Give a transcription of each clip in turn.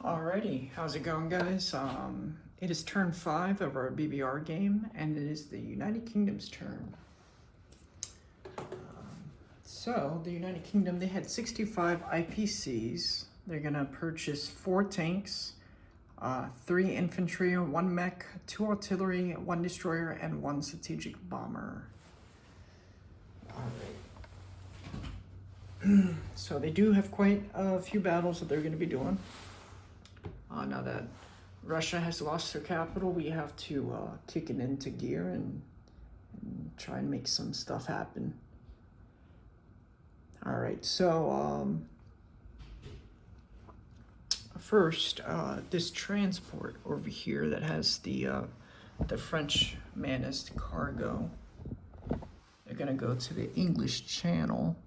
Alrighty, how's it going, guys? It is turn 5 of our BBR game, and it is the United Kingdom's turn. So, the United Kingdom, they had 65 IPCs. They're gonna purchase 4 tanks, 3 infantry, 1 mech, 2 artillery, 1 destroyer, and 1 strategic bomber. Alright. So, they do have quite a few battles that they're gonna be doing. Now that Russia has lost their capital, we have to kick it into gear and try and make some stuff happen. All right, so first, this transport over here that has the French managed cargo, they're gonna go to the English Channel.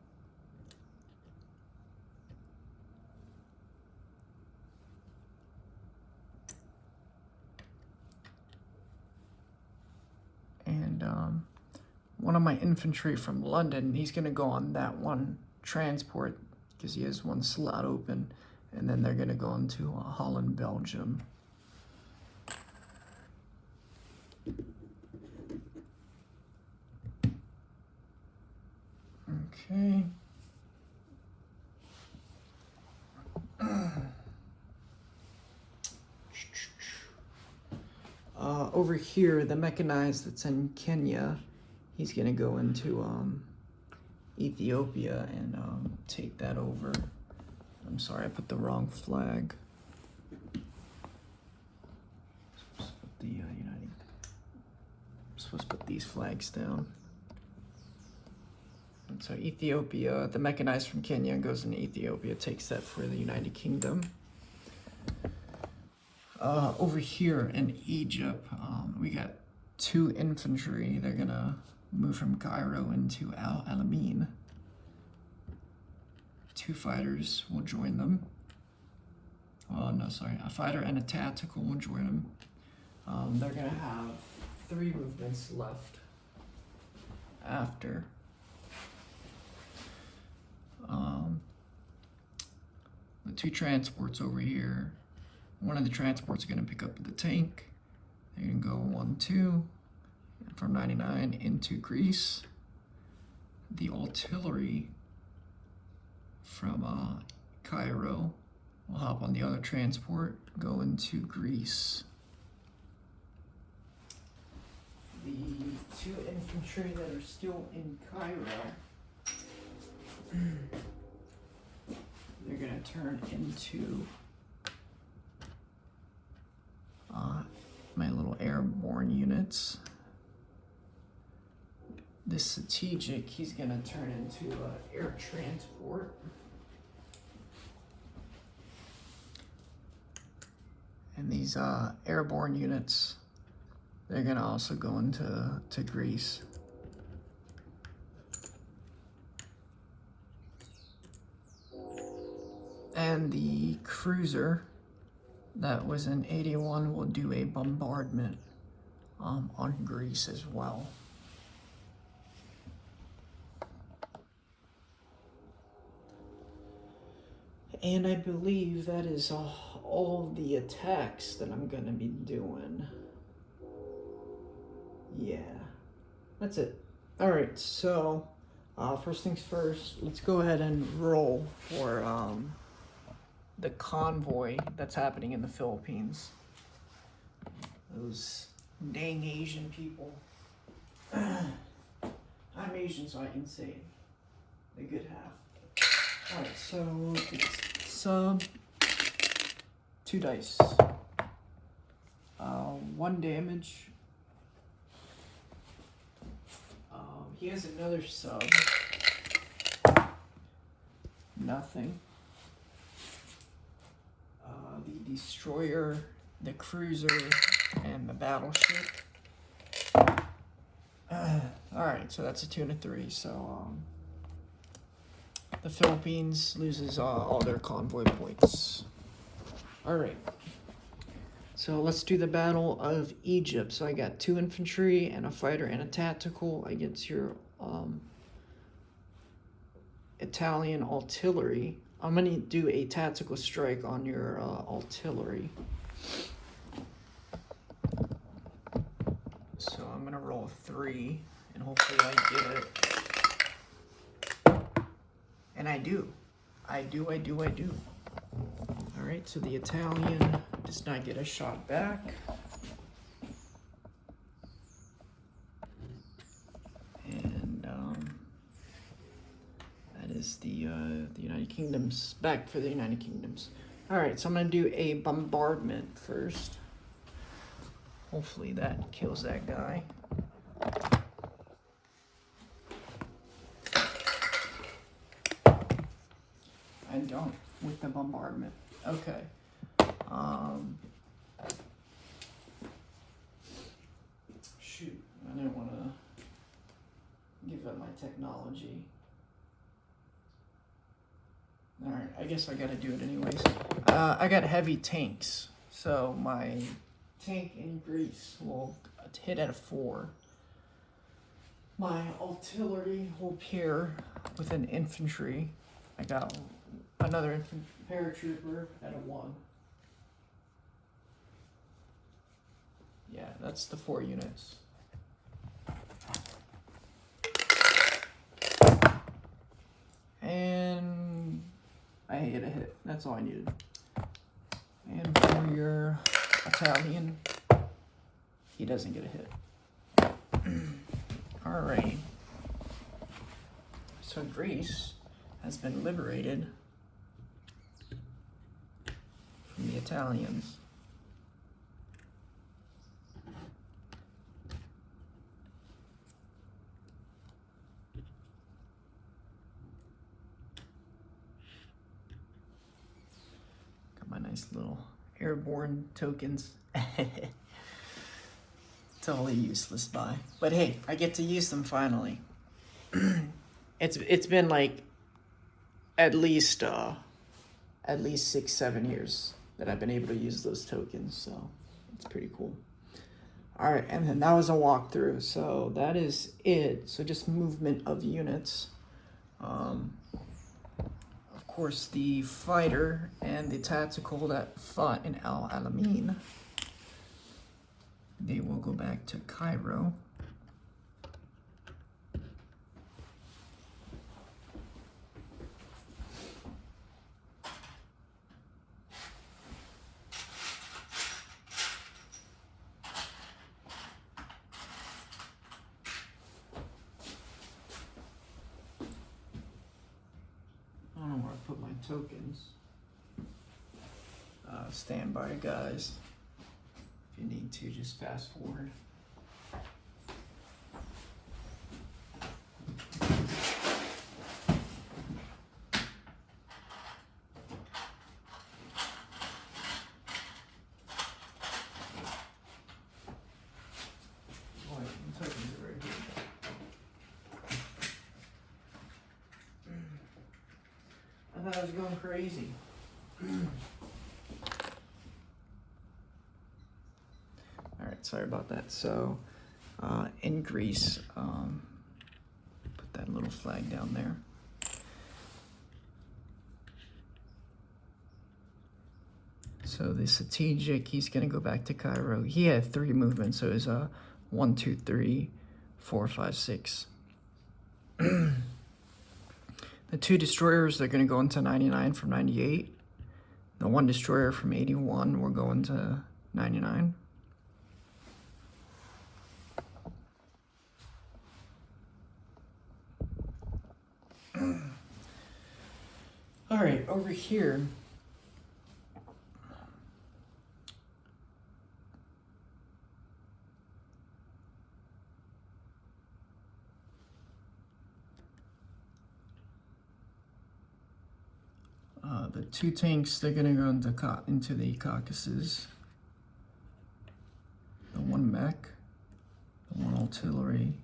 And one of my infantry from London, he's gonna go on that one transport because he has 1 slot open, and then they're gonna go into Holland, Belgium. Okay. Over here, the mechanized that's in Kenya, he's gonna go into Ethiopia and take that over. I'm sorry, I put the wrong flag. I'm supposed to put these flags down. And so Ethiopia, the mechanized from Kenya goes into Ethiopia, takes that for the United Kingdom. Over here in Egypt, we got 2 infantry. They're gonna move from Cairo into Al Alamein. 2 fighters will join them. Oh, no, sorry. A fighter and a tactical will join them. They're gonna have 3 movements left after. The 2 transports over here. One of the transports are going to pick up the tank. They're going to go 1-2 from 99 into Greece. The artillery from Cairo will hop on the other transport, go into Greece. The 2 infantry that are still in Cairo, they're going to turn into my little airborne units. This strategic, he's gonna turn into air transport. And these airborne units, they're gonna also go into Greece. And the cruiser that was in 81 will do a bombardment on Greece as well. And I believe that is all the attacks that I'm gonna be doing. Yeah, that's it. All right, so first things first, let's go ahead and roll for the convoy that's happening in the Philippines. Those dang Asian people. I'm Asian, so I can say the good half. Alright, so it's sub 2 dice. 1 damage. He has another sub. Nothing. The destroyer, the cruiser, and the battleship. Alright, so that's a 2 and a 3. So the Philippines loses all their convoy points. Alright, so let's do the Battle of Egypt. So I got 2 infantry and a fighter and a tactical against your Italian artillery. I'm gonna do a tactical strike on your artillery. So I'm gonna roll 3, and hopefully I get it. And I do. I do. All right, so the Italian does not get a shot back. And that is the United Kingdoms, back for the United Kingdoms. All right, so I'm gonna do a bombardment first. Hopefully that kills that guy. I don't with the bombardment. Okay. Shoot, I didn't want to give up my technology. All right, I guess I got to do it anyways. I got heavy tanks, so my tank in Greece will hit at a 4. My artillery will pair with an infantry. I got another paratrooper at a 1. Yeah, that's the 4 units. And I hit a hit. That's all I needed. And for your Italian, he doesn't get a hit. Alrighty. So Greece has been liberated from the Italians. Got my nice little airborne tokens. Totally useless buy, but hey, I get to use them finally. It's been like at least 6-7 years that I've been able to use those tokens, so it's pretty cool. All right, and then that was a walkthrough, so that is it. So just movement of units. Of course, the fighter and the tactical that fought in Al Alamein, they will go back to Cairo. I don't know where I put my tokens. Stand by, guys. If you need to, just fast forward. Boy, the tokens are right here. I thought I was going crazy. Alright, sorry about that. So, in Greece, put that little flag down there. So the strategic, he's going to go back to Cairo. He had 3 movements, so it was 1, 2, 3, 4, 5, 6. The 2 destroyers, they're going to go into 99 from 98. The 1 destroyer from 81 will go into 99. All right, over here, the 2 tanks, they're gonna go into the Caucasus. The 1 mech, the 1 artillery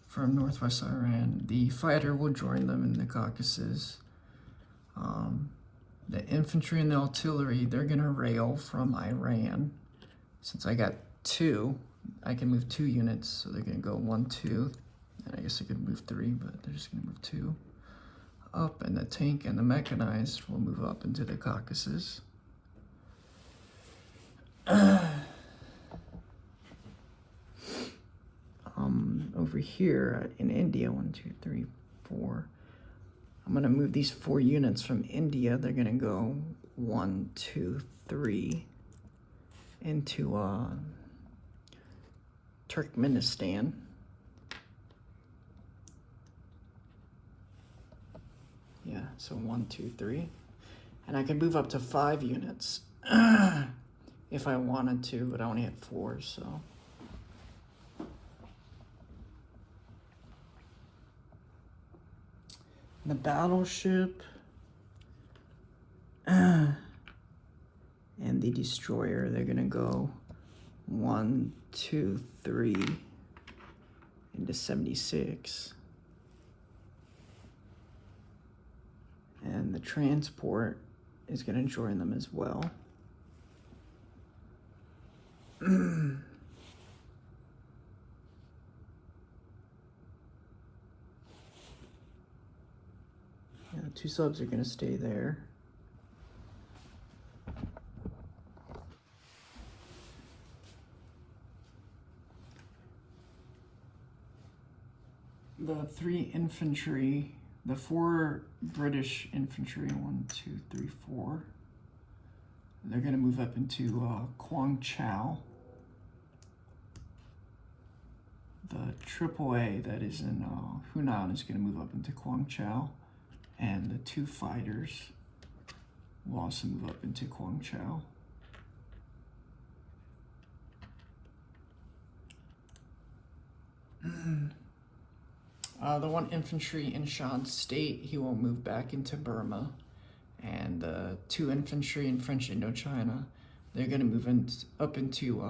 from northwest Iran. The fighter will join them in the Caucasus. The infantry and the artillery, they're gonna rail from Iran. Since I got 2, I can move 2 units, so they're gonna go 1, 2, and I guess I could move 3, but they're just gonna move 2. up, and the tank and the mechanized will move up into the Caucasus. Over here in India, 1, 2, 3, 4. I'm gonna move these 4 units from India. They're gonna go 1, 2, 3 into Turkmenistan. Yeah, so 1, 2, 3. And I can move up to 5 units if I wanted to, but I only had 4, so. The battleship and the destroyer, they're gonna go 1, 2, 3 into 76. And the transport is gonna join them as well. Yeah, the 2 subs are gonna stay there. The 3 infantry, the 4 British infantry, 1, 2, 3, 4, they're gonna move up into Guangzhou. The AAA that is in Hunan is gonna move up into Guangzhou. And the 2 fighters will also move up into Guangzhou. The 1 infantry in Shan State, he will move back into Burma. And the 2 infantry in French Indochina, they're going to move up into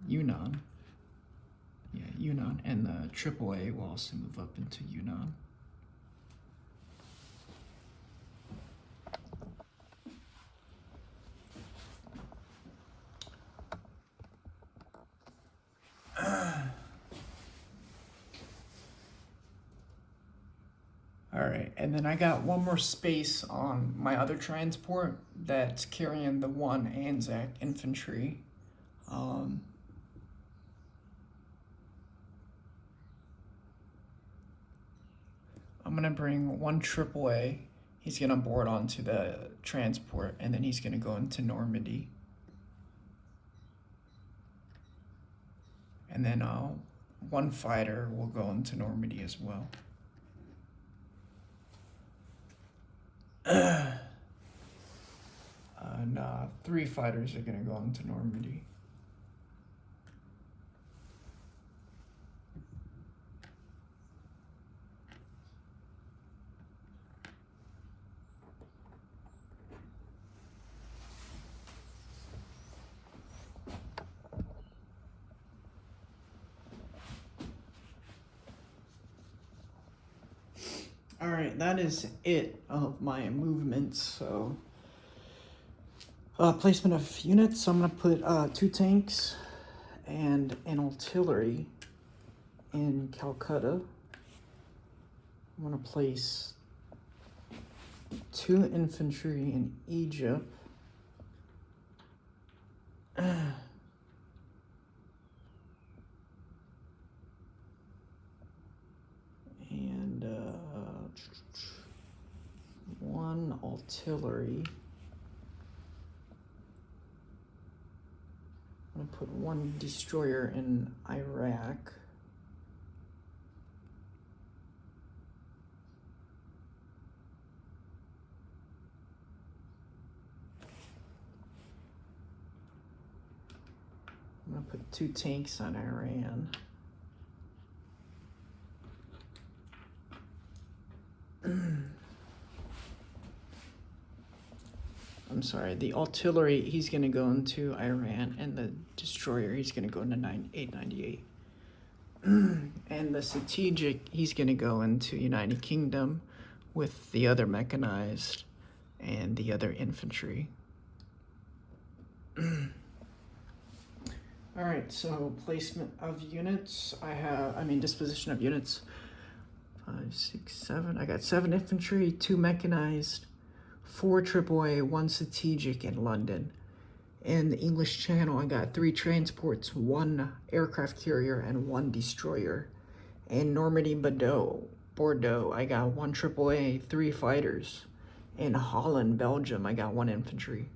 Yunnan. Yeah, Yunnan, and the AAA will also move up into Yunnan. All right, and then I got 1 more space on my other transport that's carrying the 1 Anzac infantry. I'm gonna bring 1 AAA. He's gonna board onto the transport, and then he's gonna go into Normandy. And then 1 fighter will go into Normandy as well. And 3 fighters are gonna go into Normandy. All right, that is it of my movements. So, placement of units. So I'm gonna put 2 tanks and an artillery in Calcutta. I'm gonna place 2 infantry in Egypt. And 1 artillery. I'm gonna put 1 destroyer in Iraq. I'm gonna put 2 tanks on Iran. I'm sorry, the artillery, he's gonna go into Iran, and the destroyer, he's gonna go into 898. And the strategic, he's gonna go into United Kingdom with the other mechanized and the other infantry. All right, so placement of units. Disposition of units. 5, 6, 7. I got 7 infantry, 2 mechanized, 4 AAA, 1 strategic in London. In the English Channel, I got 3 transports, 1 aircraft carrier, and 1 destroyer. In Normandy, Bordeaux, I got 1 AAA, 3 fighters. In Holland, Belgium, I got 1 infantry.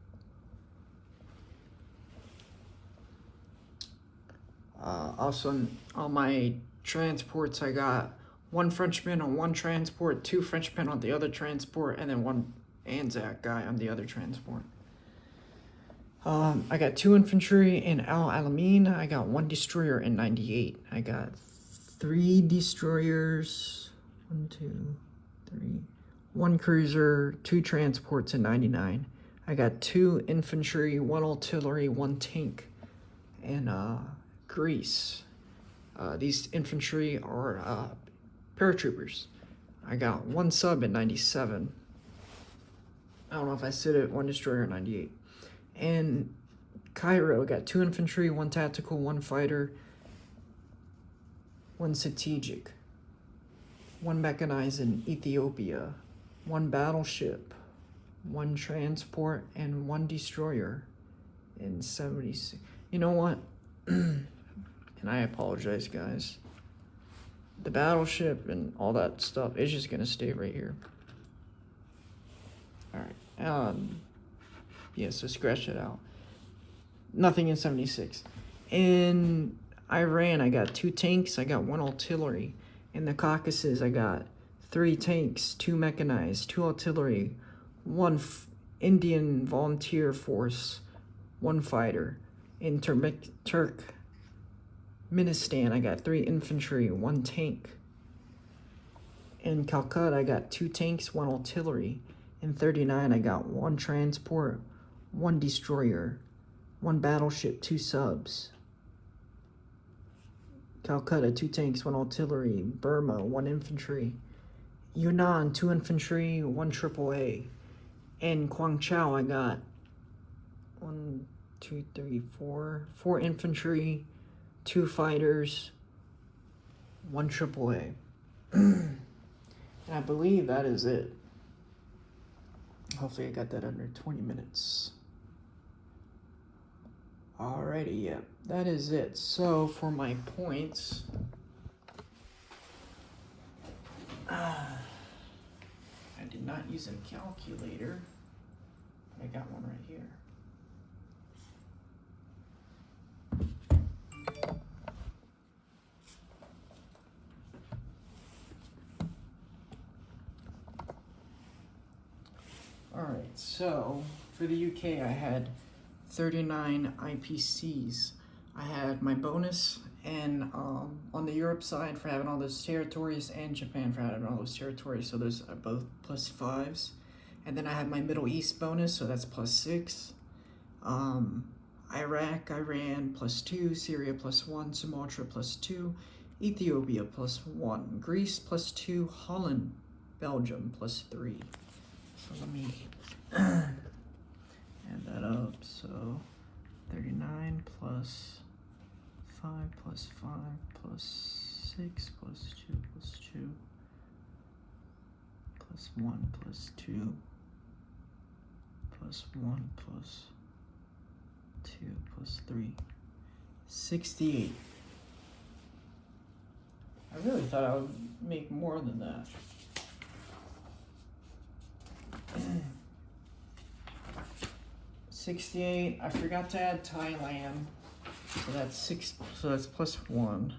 Also, on my transports, I got 1 Frenchman on 1 transport, 2 Frenchmen on the other transport, and then 1 Anzac guy on the other transport. I got 2 infantry in Al Alamein. I got 1 destroyer in 98. I got 3 destroyers, 1, 2, 3, 1 cruiser, 2 transports in 99. I got 2 infantry, 1 artillery, 1 tank in Greece. These infantry are paratroopers. I got 1 sub in 97. I don't know if I said it, 1 destroyer in 98. In Cairo, I got 2 infantry, 1 tactical, 1 fighter, 1 strategic, 1 mechanized in Ethiopia, 1 battleship, 1 transport, and 1 destroyer in 76. You know what? And I apologize, guys. The battleship and all that stuff is just gonna stay right here. Alright. Yeah, so scratch it out. Nothing in 76. In Iran, I got 2 tanks. I got 1 artillery. In the Caucasus, I got 3 tanks, 2 mechanized, 2 artillery, 1 Indian volunteer force, 1 fighter. In Turkmenistan, I got 3 infantry, 1 tank. In Calcutta, I got 2 tanks, 1 artillery. In 39, I got 1 transport, 1 destroyer, 1 battleship, 2 subs. Calcutta, 2 tanks, 1 artillery. Burma, 1 infantry. Yunnan, 2 infantry, 1 AAA. In Guangzhou, I got 1, 2, 3, 4 infantry, 2 fighters, 1 AAA. And I believe that is it. Hopefully I got that under 20 minutes. Alrighty, yeah, that is it. So for my points, I did not use a calculator, but I got one right here. Alright, so for the UK I had 39 IPCs. I had my bonus, and on the Europe side for having all those territories, and Japan for having all those territories, so those are both +5s. And then I have my Middle East bonus, so that's +6. Iraq, Iran +2, Syria +1, Sumatra +2, Ethiopia +1, Greece +2, Holland, Belgium +3. So let me add that up. So 39 plus 5 plus 5 plus 6 plus 2 plus 2 plus 1 plus 2 plus 1 plus 2 plus 3. 68. I really thought I would make more than that. 68. I forgot to add Thailand, so that's 6. So that's +1.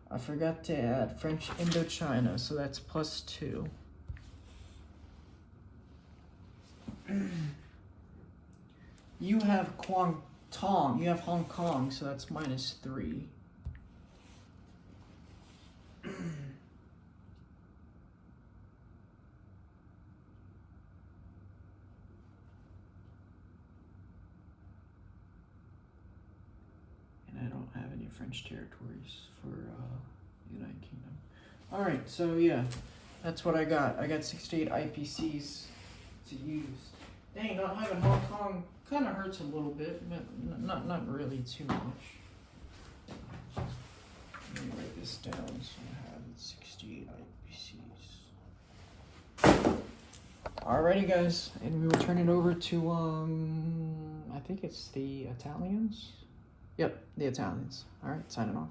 I forgot to add French Indochina, so that's +2. You have Guangdong. You have Hong Kong, so that's -3. I don't have any French territories for United Kingdom. All right, so yeah, that's what I got. I got 68 IPCs to use. Dang, not having Hong Kong kind of hurts a little bit, but not really too much. Let me write this down so I have 68 IPCs. Alrighty, guys, and we will turn it over to I think it's the Italians. Yep, the Italians. All right, signing off.